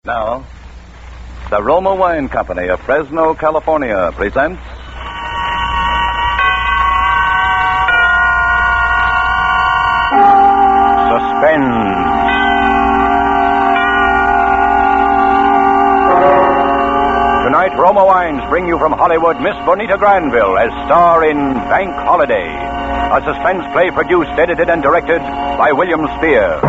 Now, the Roma Wine Company of Fresno, California presents Suspense. Tonight, Roma Wines bring you from Hollywood Miss Bonita Granville as star in Bank Holiday, a suspense play produced, edited, and directed by William Spear.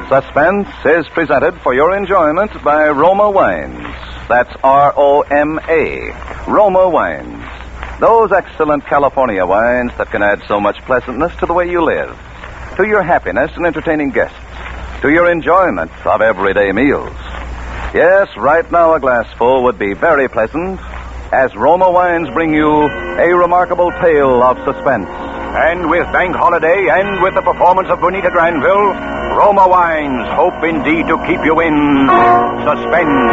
Suspense is presented for your enjoyment by Roma Wines. That's R-O-M-A. Roma Wines. Those excellent California wines that can add so much pleasantness to the way you live, to your happiness in entertaining guests, to your enjoyment of everyday meals. Yes, right now a glassful would be very pleasant as Roma Wines bring you a remarkable tale of suspense. And with Bank Holiday and with the performance of Bonita Granville, Roma Wines hope indeed to keep you in suspense.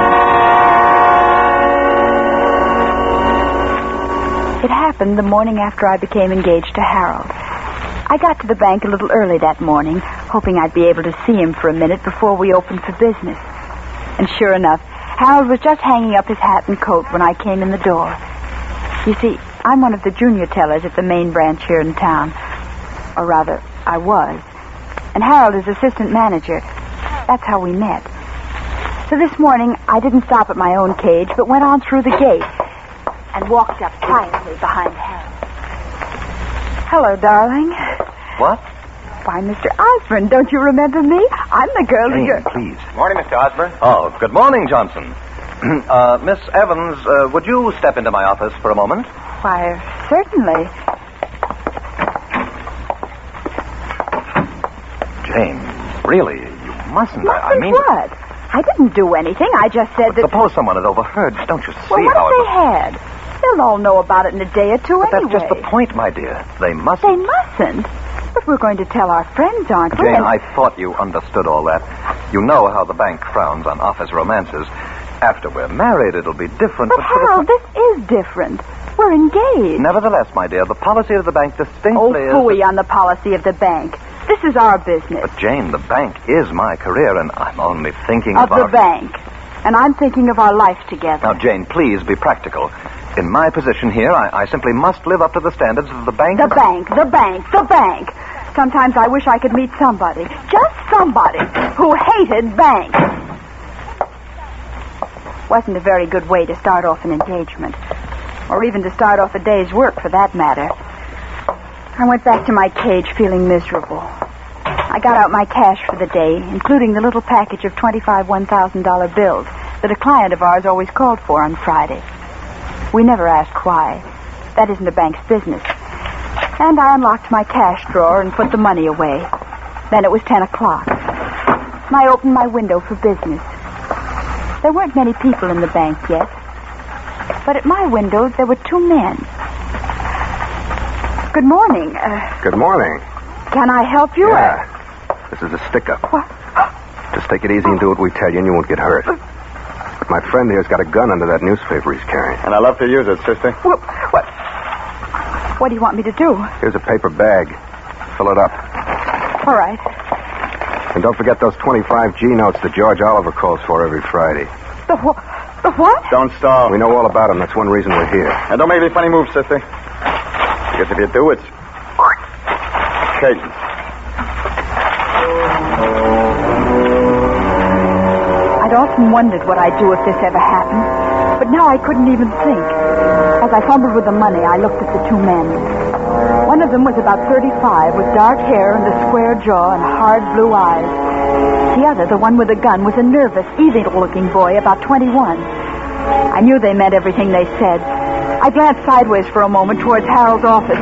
It happened the morning after I became engaged to Harold. I got to the bank a little early that morning, hoping I'd be able to see him for a minute before we opened for business. And sure enough, Harold was just hanging up his hat and coat when I came in the door. You see, I'm one of the junior tellers at the main branch here in town. Or rather, I was. And Harold is assistant manager. That's how we met. So this morning, I didn't stop at my own cage, but went on through the gate and walked up quietly behind Harold. Hello, darling. What? Why, Mr. Osborne, don't you remember me? I'm the girl who you're... Please. Morning, Mr. Osborne. Oh, good morning, Johnson. Miss Evans, would you step into my office for a moment? Why, certainly. Jane, really, you mustn't. I mean... What? I didn't do anything. I just said that... Suppose someone had overheard. Don't you see Well, what how if they had? They'll all know about it in a day or two But anyway. that's just the point, my dear. They mustn't. They mustn't. But we're going to tell our friends, aren't we? Jane, I thought you understood all that. You know how the bank frowns on office romances. After we're married, it'll be different. But Harold, this is different. We're engaged. Nevertheless, my dear, the policy of the bank distinctly is... phooey on the policy of the bank. This is our business. But, Jane, the bank is my career, and I'm only thinking of the bank. And I'm thinking of our life together. Now, Jane, please be practical. In my position here, I simply must live up to the standards of the bank. The bank. Sometimes I wish I could meet somebody, just somebody, who hated banks. Wasn't a very good way to start off an engagement. Or even to start off a day's work, for that matter. I went back to my cage feeling miserable. I got out my cash for the day, including the little package of 25 $1,000 bills that a client of ours always called for on Friday. We never asked why. That isn't a bank's business. And I unlocked my cash drawer and put the money away. Then it was 10 o'clock. And I opened my window for business. There weren't many people in the bank yet. But at my window, there were two men. Good morning. Good morning. Can I help you? Yeah. This is a stick-up. What? Just take it easy and do what we tell you, and you won't get hurt. My friend here's got a gun under that newspaper he's carrying. And I love to use it, sister. What do you want me to do? Here's a paper bag. Fill it up. All right. And don't forget those 25 G notes that George Oliver calls for every Friday. The what? Don't stall. We know all about them. That's one reason we're here. And don't make any funny moves, sister. Because if you do, it's... Cadence. I'd often wondered what I'd do if this ever happened. But now I couldn't even think. As I fumbled with the money, I looked at the two men. One of them was about 35, with dark hair and a square jaw and hard blue eyes. The other, the one with the gun, was a nervous, easy-looking boy, about 21. I knew they meant everything they said. I glanced sideways for a moment towards Harold's office.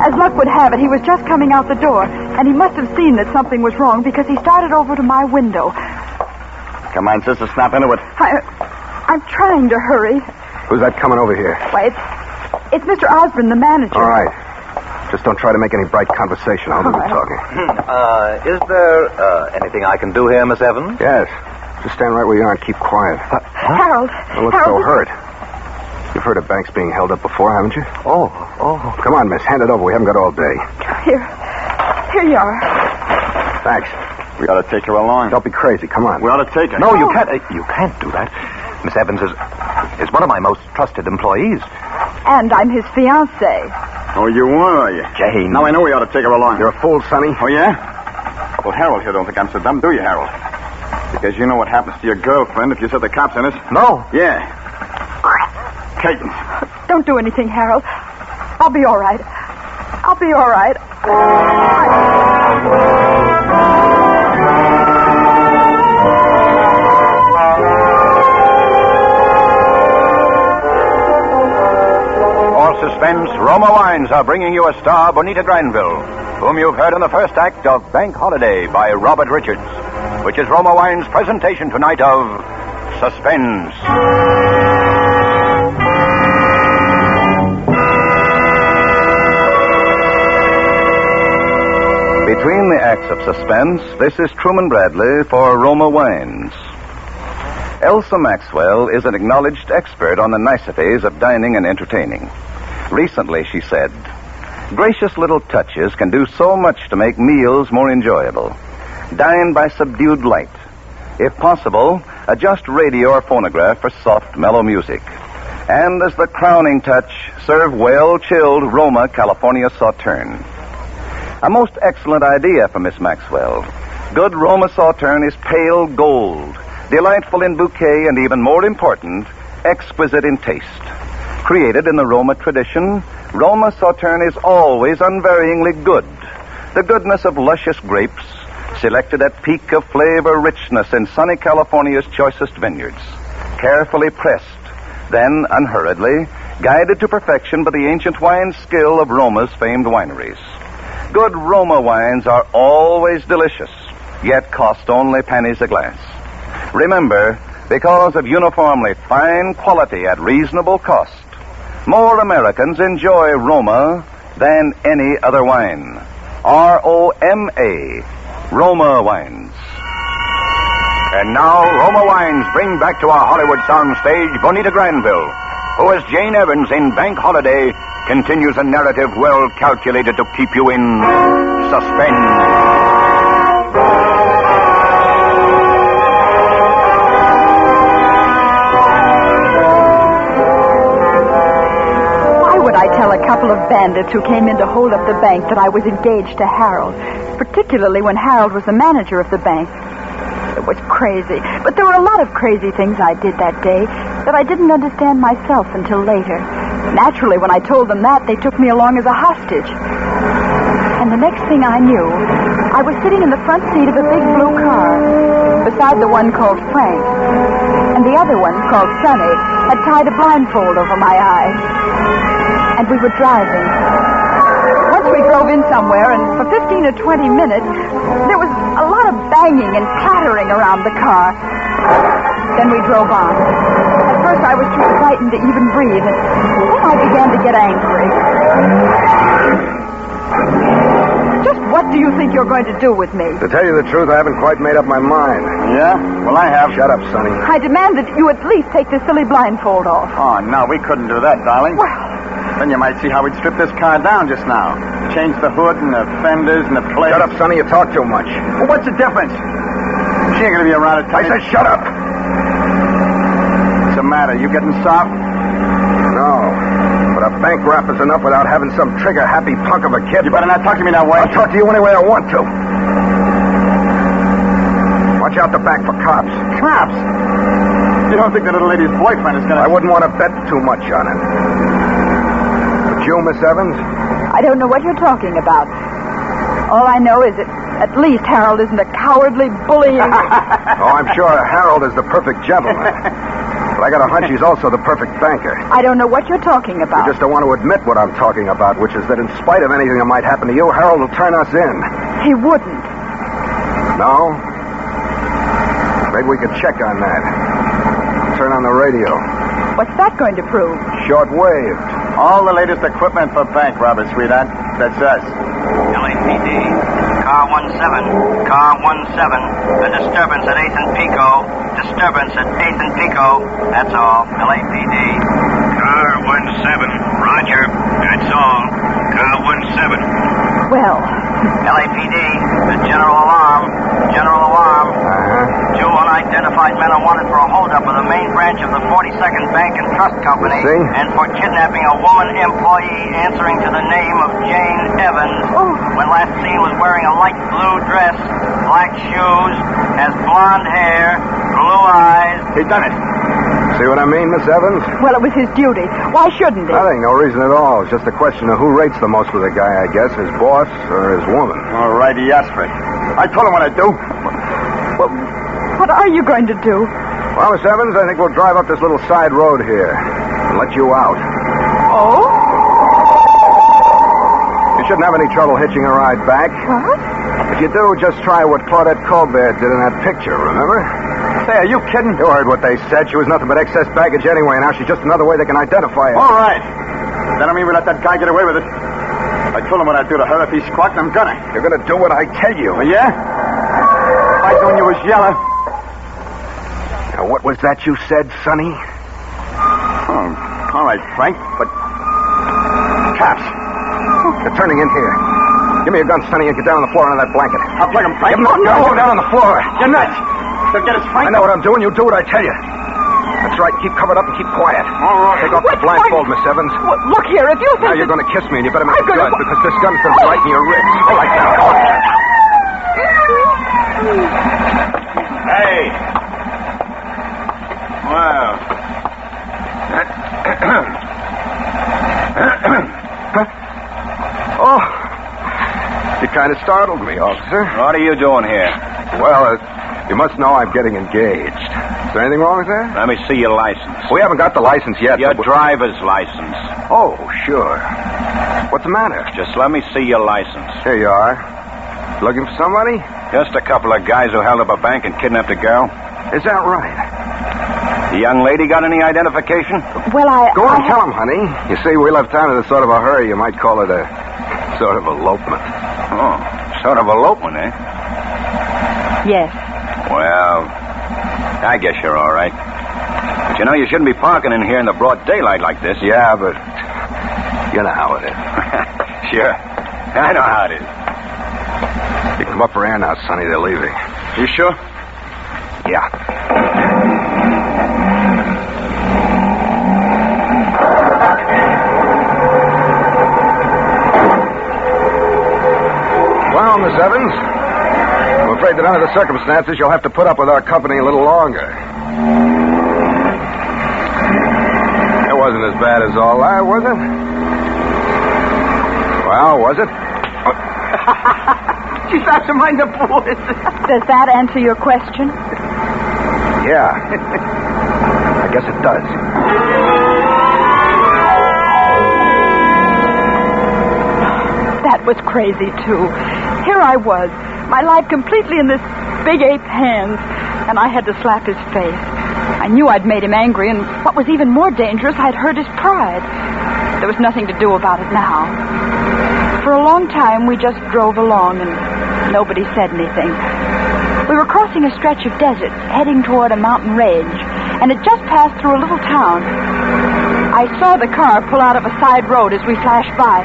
As luck would have it, he was just coming out the door, and he must have seen that something was wrong because he started over to my window. Come on, sister, snap into it. I'm trying to hurry. Who's that coming over here? Why, it's Mr. Osborne, the manager. All right. Just don't try to make any bright conversation. I'll do the talking. Is there anything I can do here, Miss Evans? Yes. Just stand right where you are and keep quiet. Harold. Don't look so hurt. You've heard of banks being held up before, haven't you? Oh. Come on, miss. Hand it over. We haven't got all day. Here you are. Thanks. We ought to take her along. Don't be crazy. Come on. We ought to take her. No, you can't. You can't do that. Miss Evans is one of my most trusted employees. And I'm his fiancée. Oh, you are you? Jane. Now I know we ought to take her along. You're a fool, Sonny. Oh, yeah? Well, Harold here don't think I'm so dumb, do you, Harold? Because you know what happens to your girlfriend if you set the cops on us. No. Yeah. Cadence. Don't do anything, Harold. I'll be all right. I'll be all right. For Suspense, Roma Wines are bringing you a star, Bonita Granville, whom you've heard in the first act of Bank Holiday by Robert Richards, which is Roma Wines' presentation tonight of Suspense. Between the acts of Suspense, this is Truman Bradley for Roma Wines. Elsa Maxwell is an acknowledged expert on the niceties of dining and entertaining. Recently, she said, "Gracious little touches can do so much to make meals more enjoyable. Dine by subdued light. If possible, adjust radio or phonograph for soft, mellow music. And as the crowning touch, serve well-chilled Roma California Sauterne." A most excellent idea for Miss Maxwell. Good Roma Sauterne is pale gold, delightful in bouquet, and even more important, exquisite in taste. Created in the Roma tradition, Roma Sauterne is always unvaryingly good. The goodness of luscious grapes, selected at peak of flavor richness in sunny California's choicest vineyards. Carefully pressed, then unhurriedly, guided to perfection by the ancient wine skill of Roma's famed wineries. Good Roma wines are always delicious, yet cost only pennies a glass. Remember, because of uniformly fine quality at reasonable cost, more Americans enjoy Roma than any other wine. R-O-M-A, Roma Wines. And now, Roma Wines bring back to our Hollywood soundstage Bonita Granville, who, as Jane Evans in Bank Holiday, continues a narrative well calculated to keep you in suspense. Why would I tell a couple of bandits who came in to hold up the bank that I was engaged to Harold, particularly when Harold was the manager of the bank? It was crazy, but there were a lot of crazy things I did that day that I didn't understand myself until later. Naturally, when I told them that, they took me along as a hostage. And the next thing I knew, I was sitting in the front seat of a big blue car, beside the one called Frank. And the other one, called Sonny, had tied a blindfold over my eyes. And we were driving. Once we drove in somewhere, and for 15 or 20 minutes, there was a lot of banging and clattering around the car. Then we drove on. At first, I was too frightened to even breathe, and then I began to get angry. Just what do you think you're going to do with me? To tell you the truth, I haven't quite made up my mind. Yeah? Well, I have. Shut up, Sonny. I demand that you at least take this silly blindfold off. Oh, no, we couldn't do that, darling. Well, Then you might see how we'd strip this car down just now. Change the hood and the fenders and the plate. Shut up, Sonny. You talk too much. Well, what's the difference? She ain't gonna be around to tell I said shut up. What's the matter? You getting soft? No. But a bank rap is enough without having some trigger-happy punk of a kid. You better not talk to me that way. I'll talk to you any way I want to. Watch out the back for cops. Cops? You don't think the little lady's boyfriend is gonna... I wouldn't want to bet too much on it. But you, Miss Evans? I don't know what you're talking about. All I know is that at least Harold isn't a cowardly, bullying... Oh, I'm sure Harold is the perfect gentleman. But I got a hunch he's also the perfect banker. I don't know what you're talking about. You just don't want to admit what I'm talking about, which is that in spite of anything that might happen to you, Harold will turn us in. He wouldn't. No? Maybe we could check on that. Turn on the radio. What's that going to prove? Shortwave. All the latest equipment for bank robbers, sweetheart. That's us. LAPD. Car 17. Car 17. A disturbance at 8th and Pico. Disturbance at 8th and Pico. That's all. LAPD. Car 17. Roger. That's all. Car 17. Well... LAPD. The general alarm. General branch of the 42nd Bank and Trust Company See? and for kidnapping a woman employee answering to the name of Jane Evans. When last seen was wearing a light blue dress, black shoes, has blonde hair, blue eyes. He done it. See what I mean, Miss Evans? Well, it was his duty. Why shouldn't he? Nothing, no reason at all. It's just a question of who rates the most with a guy, I guess. His boss or his woman. All right, he asked for it. I told him what I'd do. Well, what are you going to do? Well, Miss Evans, I think we'll drive up this little side road here and let you out. Oh? You shouldn't have any trouble hitching a ride back. What? If you do, just try what Claudette Colbert did in that picture, remember? Say, are you kidding? You heard what they said. She was nothing but excess baggage anyway. Now she's just another way they can identify her. All right. That don't mean we let that guy get away with it. I told him what I'd do to her if he squawked, I'm gonna. You're going to do what I tell you. Oh, yeah? If I'd known you was yellow. Now, what was that you said, Sonny? Oh, all right, Frank, but... Cops. They're turning in here. Give me your gun, Sonny, and get down on the floor under that blanket. I'll plug him, Frank. Give me the gun. Get down on the floor. You're nuts. They'll get us, Frank. I know what I'm doing. You do what I tell you. That's right. Keep covered up and keep quiet. All right. Take off the blindfold, Miss Evans. Well, look here, if you think... Now you're going to kiss me, and you better make it gonna- good, because this gun's going to right in your ribs. All right, now. Hey. Wow. Oh. You kind of startled me, officer. What are you doing here? Well, you must know I'm getting engaged. Is there anything wrong with that? Let me see your license. We haven't got the license yet. Your but driver's license. Oh, sure. What's the matter? Just let me see your license. Here you are. Looking for somebody? Just a couple of guys who held up a bank and kidnapped a girl. Is that right? The young lady got any identification? Well, Go on, tell him, honey. You see, we left town in a sort of a hurry. You might call it a sort of elopement. Oh, sort of elopement, eh? Yes. Well, I guess you're all right. But you know, you shouldn't be parking in here in the broad daylight like this. Yeah, but you know how it is. Sure. I know how it is. You come up for air now, Sonny. They're leaving. You sure? Yeah. Well, Miss Evans, I'm afraid that under the circumstances, you'll have to put up with our company a little longer. It wasn't as bad as all that, was it? Well, was it? She's out to mind the boys. Does that answer your question? Yeah. I guess it does. That was crazy, too. Here I was, my life completely in this big ape's hands, and I had to slap his face. I knew I'd made him angry, and what was even more dangerous, I'd hurt his pride. There was nothing to do about it now. For a long time, we just drove along, and nobody said anything. We were crossing a stretch of desert, heading toward a mountain range, and had just passed through a little town. I saw the car pull out of a side road as we flashed by,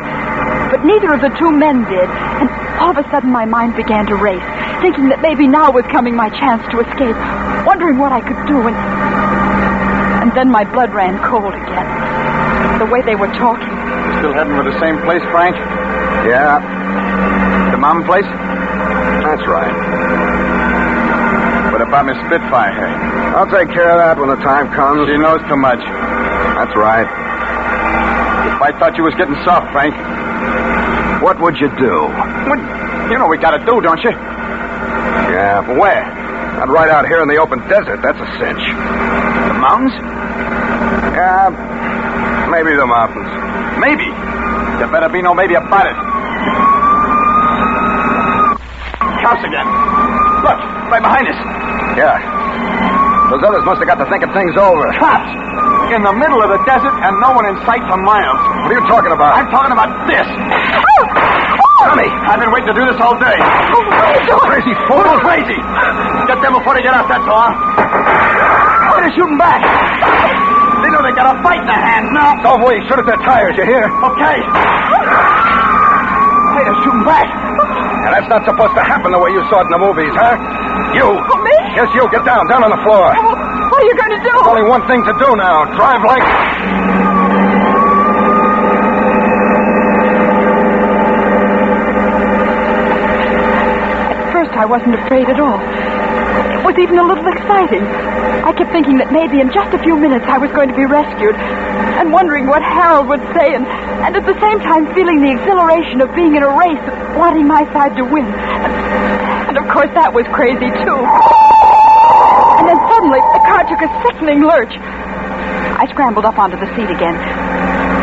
but neither of the two men did, and all of a sudden my mind began to race, thinking that maybe now was coming my chance to escape, wondering what I could do, and then my blood ran cold again. The way they were talking. You still heading for the same place, Frank? Yeah, The mountain place? that's right. What about Miss Spitfire here? I'll take care of that when the time comes. She knows too much. That's right. If I thought you was getting soft, Frank. What would you do? What? You know what we gotta do, don't you? Yeah, but where? Not right out here in the open desert. That's a cinch. The mountains? Yeah, maybe the mountains. Maybe. There better be no maybe about it. Cops again. Look, right behind us. Yeah. Those others must have got to thinking things over. Cops! In the middle of the desert and no one in sight for miles. What are you talking about? I'm talking about this. Sonny! I've been waiting to do this all day. What are you doing? Crazy fool! Crazy! Get them before they get out, that's all. Oh, they're shooting back. They know they got a fight in their hands now. Don't wait. Shoot at their tires, you hear? Okay. Hey, they're shooting back. Now, that's not supposed to happen the way you saw it in the movies, huh? You. Oh, me? Yes, you. Get down. Down on the floor. What are you going to do? There's only one thing to do now. Drive like... At first, I wasn't afraid at all. It was even a little exciting. I kept thinking that maybe in just a few minutes I was going to be rescued, and wondering what Harold would say, and at the same time feeling the exhilaration of being in a race, wanting my side to win. And of course, that was crazy, too. And then suddenly, the car took a sickening lurch. I scrambled up onto the seat again.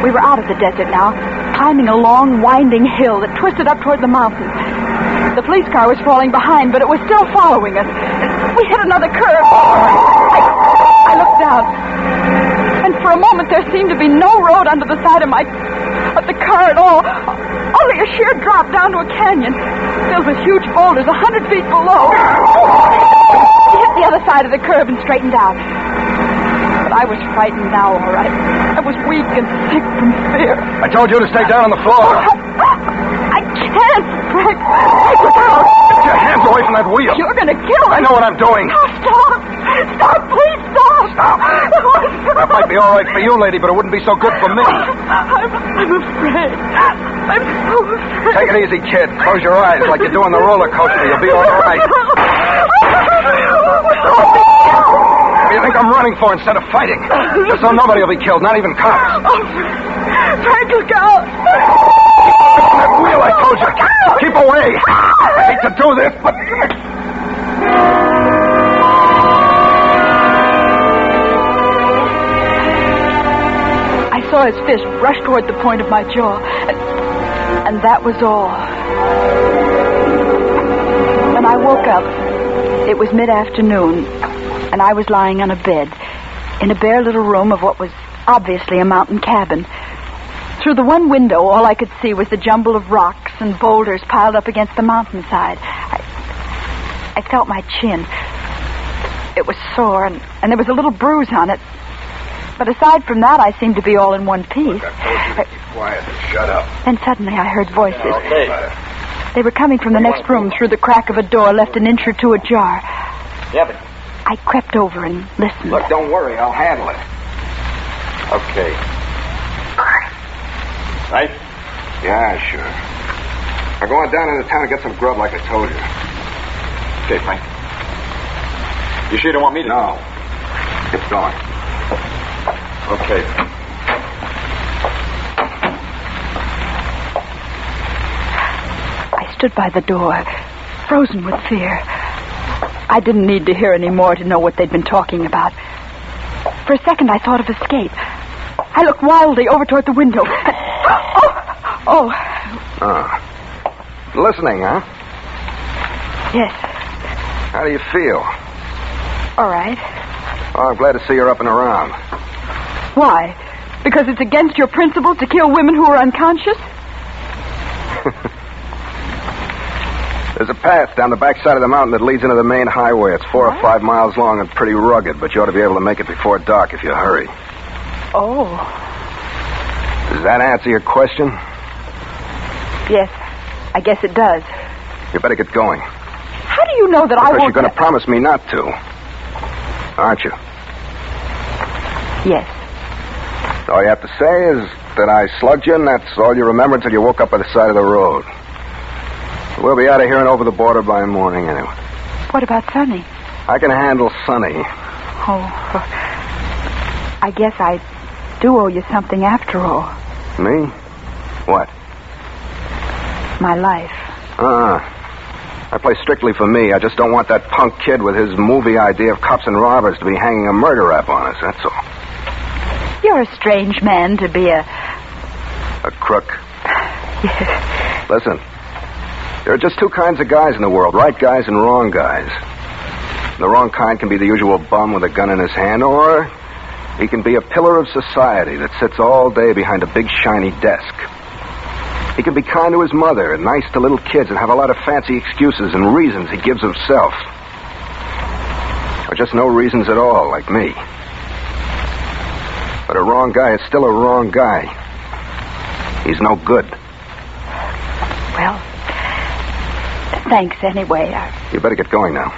We were out of the desert now, climbing a long, winding hill that twisted up toward the mountains. The police car was falling behind, but it was still following us. We hit another curve. I looked down, and for a moment there seemed to be no road under the side of the car at all. Only a sheer drop down to a canyon filled with huge boulders 100 feet below. We hit the other side of the curve and straightened out. But I was frightened now, all right. I was weak and sick from fear. I told you to stay down on the floor. I can't, Frank. Look out. Get your hands away from that wheel. You're going to kill me. I know what I'm doing. Oh, stop. Stop, please stop. Stop. That might be all right for you, lady, but it wouldn't be so good for me. I'm afraid. I'm so afraid. Take it easy, kid. Close your eyes like you do on the roller coaster. You'll be all right. What do you think I'm running for instead of fighting? Just so nobody will be killed, not even cops. Oh, Frank, look out. That wheel, I told you. Keep away. I hate to do this, but... I saw his fist rush toward the point of my jaw, and that was all. When I woke up, it was mid-afternoon, and I was lying on a bed in a bare little room of what was obviously a mountain cabin. Through the one window, all I could see was the jumble of rocks and boulders piled up against the mountainside. I felt my chin. It was sore, and there was a little bruise on it. But aside from that, I seemed to be all in one piece. Look, I told you to keep quiet and shut up. Then suddenly I heard voices. Okay. They were coming from the next room through the crack of a door left an inch or two ajar. Yeah, but... I crept over and listened. Look, don't worry. I'll handle it. Okay. Right? Yeah, sure. I'm going down into town and get some grub like I told you. Okay, Frank. You sure you don't want me to? No. Get going. Okay. I stood by the door, frozen with fear. I didn't need to hear any more to know what they'd been talking about. For a second, I thought of escape. I looked wildly over toward the window. Oh. Listening, huh? Yes. How do you feel? All right. Oh, I'm glad to see you're up and around. Why? Because it's against your principles to kill women who are unconscious? There's a path down the backside of the mountain that leads into the main highway. It's 4 or 5 miles long and pretty rugged, but you ought to be able to make it before dark if you hurry. Oh. Does that answer your question? Yes, I guess it does. You better get going. How do you know that I won't... Because you're going to promise me not to. Aren't you? Yes. All you have to say is that I slugged you, and that's all you remember until you woke up by the side of the road. We'll be out of here and over the border by morning anyway. What about Sonny? I can handle Sonny. Oh, I guess I do owe you something after all. Me? What? My life. I play strictly for me. I just don't want that punk kid with his movie idea of cops and robbers to be hanging a murder rap on us, that's all. You're a strange man to be a crook. Yes. Listen, there are just two kinds of guys in the world, right guys and wrong guys. The wrong kind can be the usual bum with a gun in his hand, or he can be a pillar of society that sits all day behind a big shiny desk. He can be kind to his mother and nice to little kids and have a lot of fancy excuses and reasons he gives himself. Or just no reasons at all, like me. But a wrong guy is still a wrong guy. He's no good. Well, thanks anyway. You better get going now.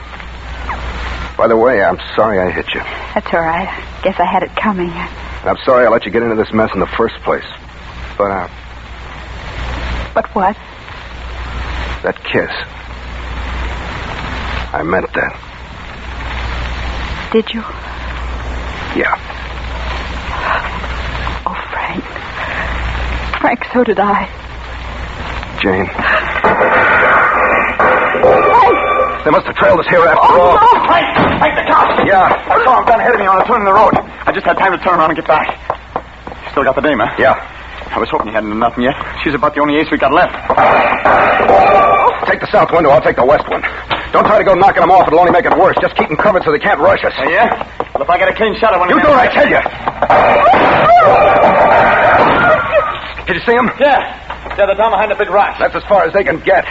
By the way, I'm sorry I hit you. That's all right. Guess I had it coming. I'm sorry I let you get into this mess in the first place. But, But what? that kiss. I meant that. Did you? Yeah. Oh, Frank. Frank, so did I. Jane. Frank! They must have trailed us here after all. No, Frank, the cops. Yeah. I saw him down ahead of me on the turn in the road. I just had time to turn around and get back. Still got the dame, huh? Yeah. I was hoping you hadn't done nothing yet. She's about the only ace we got left. Take the south window. I'll take the west one. Don't try to go knocking them off. It'll only make it worse. Just keep them covered so they can't rush us. Oh, yeah? Well, if I get a clean shot of one of You them... do it, I tell you. Did you see them? Yeah, they're down behind the big rock. That's as far as they can get.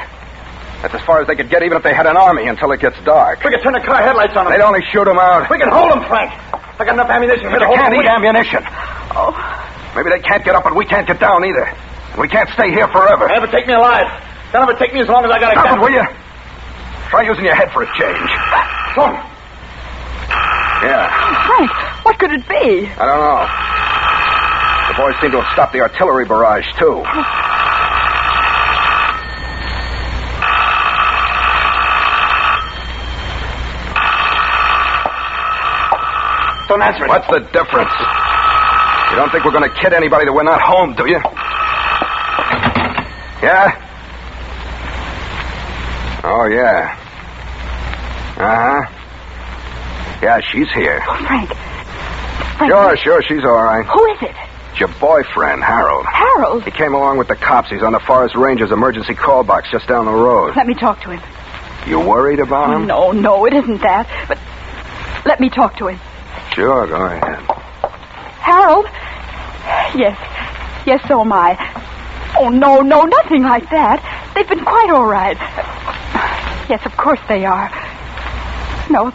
That's as far as they could get even if they had an army until it gets dark. We can turn the car headlights on them. They'd only shoot them out. We can hold them, Frank. I got enough ammunition here to But you hold can't them. eat ammunition. Oh. Maybe they can't get up, but we can't get down either. And we can't stay here forever. Never take me alive. They'll never take me as long as I got a Stop gun. it, will you? Try using your head for a change. Come. Yeah. Frank, what could it be? I don't know. The boys seem to have stopped the artillery barrage, too. Don't answer it. What's the difference? You don't think we're going to kid anybody that we're not home, do you? Yeah? Oh, yeah. Uh-huh. Yeah, she's here. Oh, Frank. Sure, she's all right. Who is it? It's your boyfriend, Harold. Harold? He came along with the cops. He's on the Forest Ranger's emergency call box just down the road. Let me talk to him. You worried about him? No, it isn't that. But let me talk to him. Sure, go ahead. Harold? Yes, so am I. Oh, no, nothing like that. They've been quite all right. Yes, of course they are. No,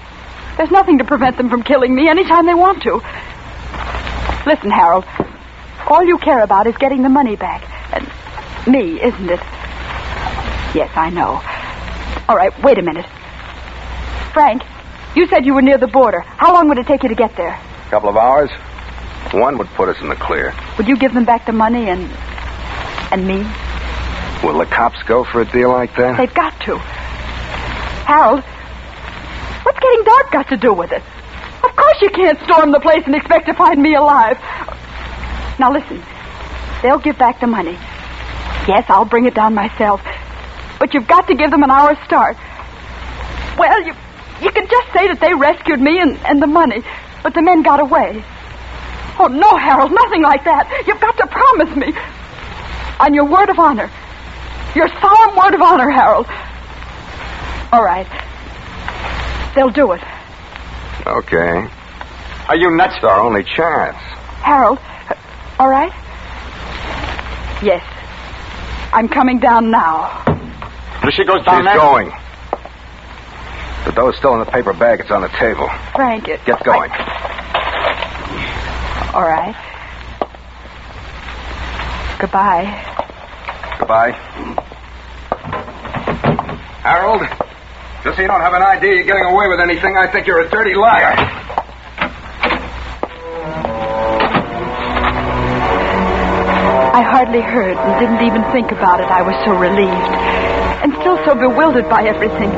there's nothing to prevent them from killing me anytime they want to. Listen, Harold, all you care about is getting the money back. And me, isn't it? Yes, I know. All right, wait a minute. Frank, you said you were near the border. How long would it take you to get there? A couple of hours. One would put us in the clear. Would you give them back the money and me? Will the cops go for a deal like that? They've got to. Harold, what's getting dark got to do with it? Of course you can't storm the place and expect to find me alive. Now listen, they'll give back the money. Yes, I'll bring it down myself. But you've got to give them an hour's start. Well, you can just say that they rescued me and the money, but the men got away. Oh, no, Harold, nothing like that. You've got to promise me. On your word of honor. Your solemn word of honor, Harold. All right. They'll do it. Okay. Are you nuts? It's our only chance. Harold, all right? Yes. I'm coming down now. If she goes down She's there... going. The dough's still in the paper bag. It's on the table. Frank, Get going. All right. Goodbye. Goodbye. Harold, just so you don't have an idea you're getting away with anything, I think you're a dirty liar. I hardly heard and didn't even think about it. I was so relieved. And still so bewildered by everything.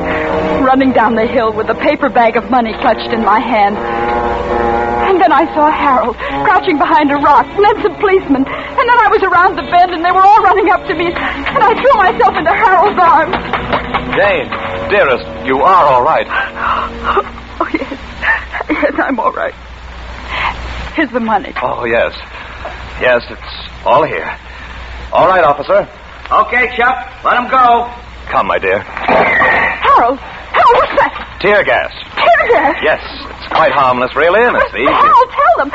Running down the hill with a paper bag of money clutched in my hand. And then I saw Harold crouching behind a rock, and then some policemen. And then I was around the bend, and they were all running up to me. And I threw myself into Harold's arms. Jane, dearest, you are all right. Oh, yes. Yes, I'm all right. Here's the money. Oh, yes. Yes, it's all here. All right, officer. Okay, Chuck, let him go. Come, my dear. Harold, what's that? Tear gas. Tear gas? Yes, it's quite harmless, really, and it's easy. Harold, tell them.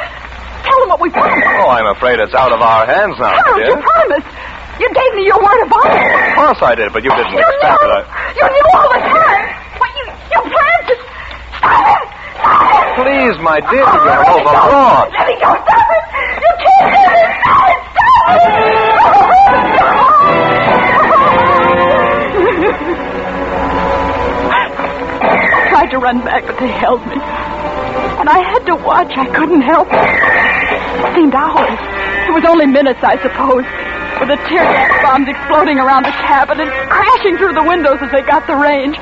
Tell them what we found. Oh, I'm afraid it's out of our hands now, Harold, dear. you promised. You gave me your word of honor. Of course I did, but you didn't expect that. You knew all the time. But you planned to... Stop it! Stop it! Please, my dear, you're overwrought. Let me go. Stop it! You can't do this! Stop it! Try tried to run back, but they held me. And I had to watch. I couldn't help it. It seemed hours. It was only minutes, I suppose, with the tear gas bombs exploding around the cabin and crashing through the windows as they got the range.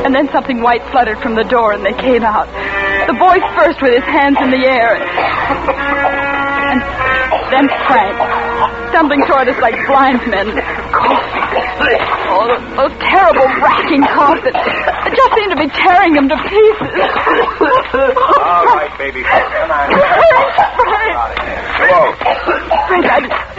And then something white fluttered from the door, and they came out. The boy first with his hands in the air. And then Frank, stumbling toward us like blind men, coughing. Oh, those terrible racking coughs that just seemed to be tearing him to pieces. All right, baby. Come on. Frank. Hello. Frank,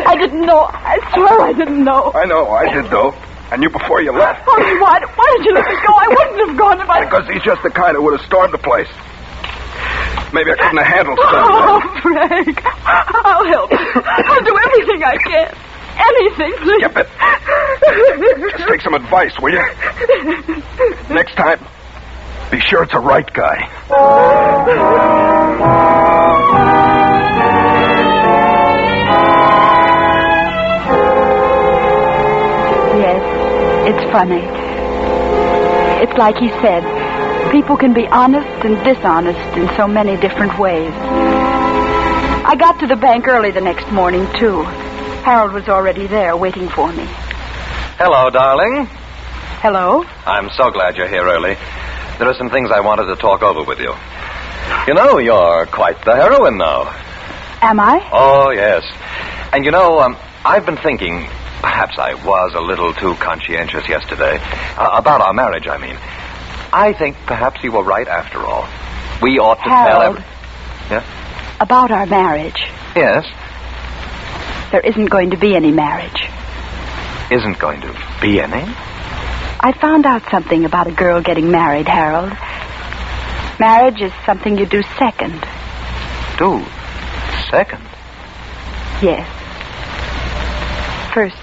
I didn't know. I swear I didn't know. I know, I did, though. I knew before you left. Oh, why did you let me go? I wouldn't have gone if I... Because he's just the kind who would have stormed the place. Maybe I couldn't have handled stuff. Oh, Frank. I'll help you. I'll do everything I can. Anything, please. Skip it. Just take some advice, will you? Next time, be sure it's a right guy. Yes, it's funny. It's like he said. People can be honest and dishonest in so many different ways. I got to the bank early the next morning, too. Harold was already there waiting for me. Hello, darling. Hello? I'm so glad you're here early. There are some things I wanted to talk over with you. You know, you're quite the heroine now. Am I? Oh, yes. And you know, I've been thinking, perhaps I was a little too conscientious yesterday. About our marriage, I mean. I think perhaps you were right after all. We ought to Harold, tell Yes? about our marriage. Yes? There isn't going to be any marriage. Isn't going to be any? I found out something about a girl getting married, Harold. Marriage is something you do second. Do? Second? Yes. First,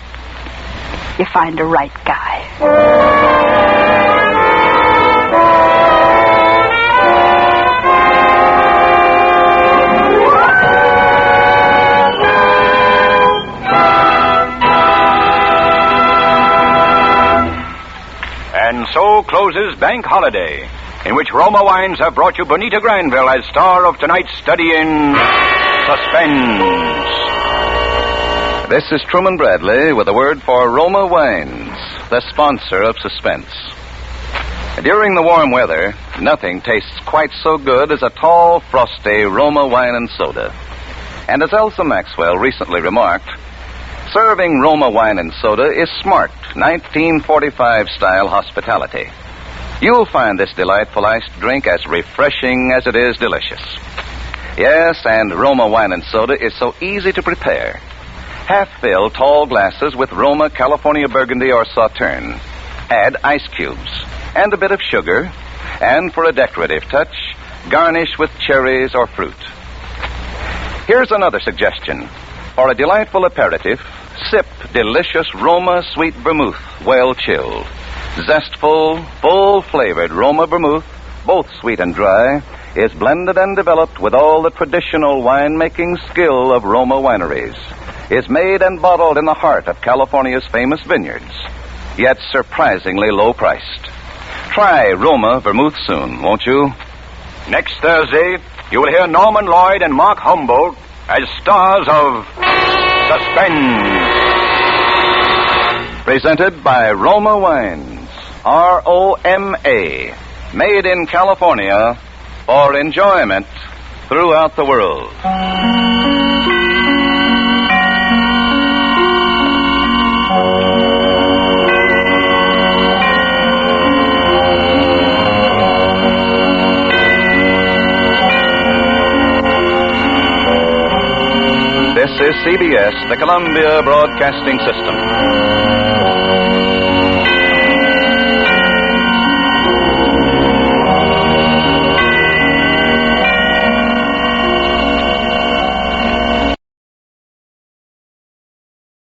you find a right guy. And so closes Bank Holiday, in which Roma Wines have brought you Bonita Granville as star of tonight's study in Suspense. This is Truman Bradley with a word for Roma Wines, the sponsor of Suspense. During the warm weather, nothing tastes quite so good as a tall, frosty Roma wine and soda. And as Elsa Maxwell recently remarked, serving Roma wine and soda is smart, 1945-style hospitality. You'll find this delightful iced drink as refreshing as it is delicious. Yes, and Roma wine and soda is so easy to prepare. Half-fill tall glasses with Roma California Burgundy or Sauterne. Add ice cubes and a bit of sugar, and for a decorative touch, garnish with cherries or fruit. Here's another suggestion. For a delightful aperitif, sip delicious Roma sweet vermouth, well chilled. Zestful, full-flavored Roma vermouth, both sweet and dry, is blended and developed with all the traditional wine-making skill of Roma wineries. Is made and bottled in the heart of California's famous vineyards, yet surprisingly low-priced. Try Roma vermouth soon, won't you? Next Thursday, you will hear Norman Lloyd and Mark Humboldt as stars of Suspense. Presented by Roma Wines, R-O-M-A, made in California for enjoyment throughout the world. This is CBS, the Columbia Broadcasting System.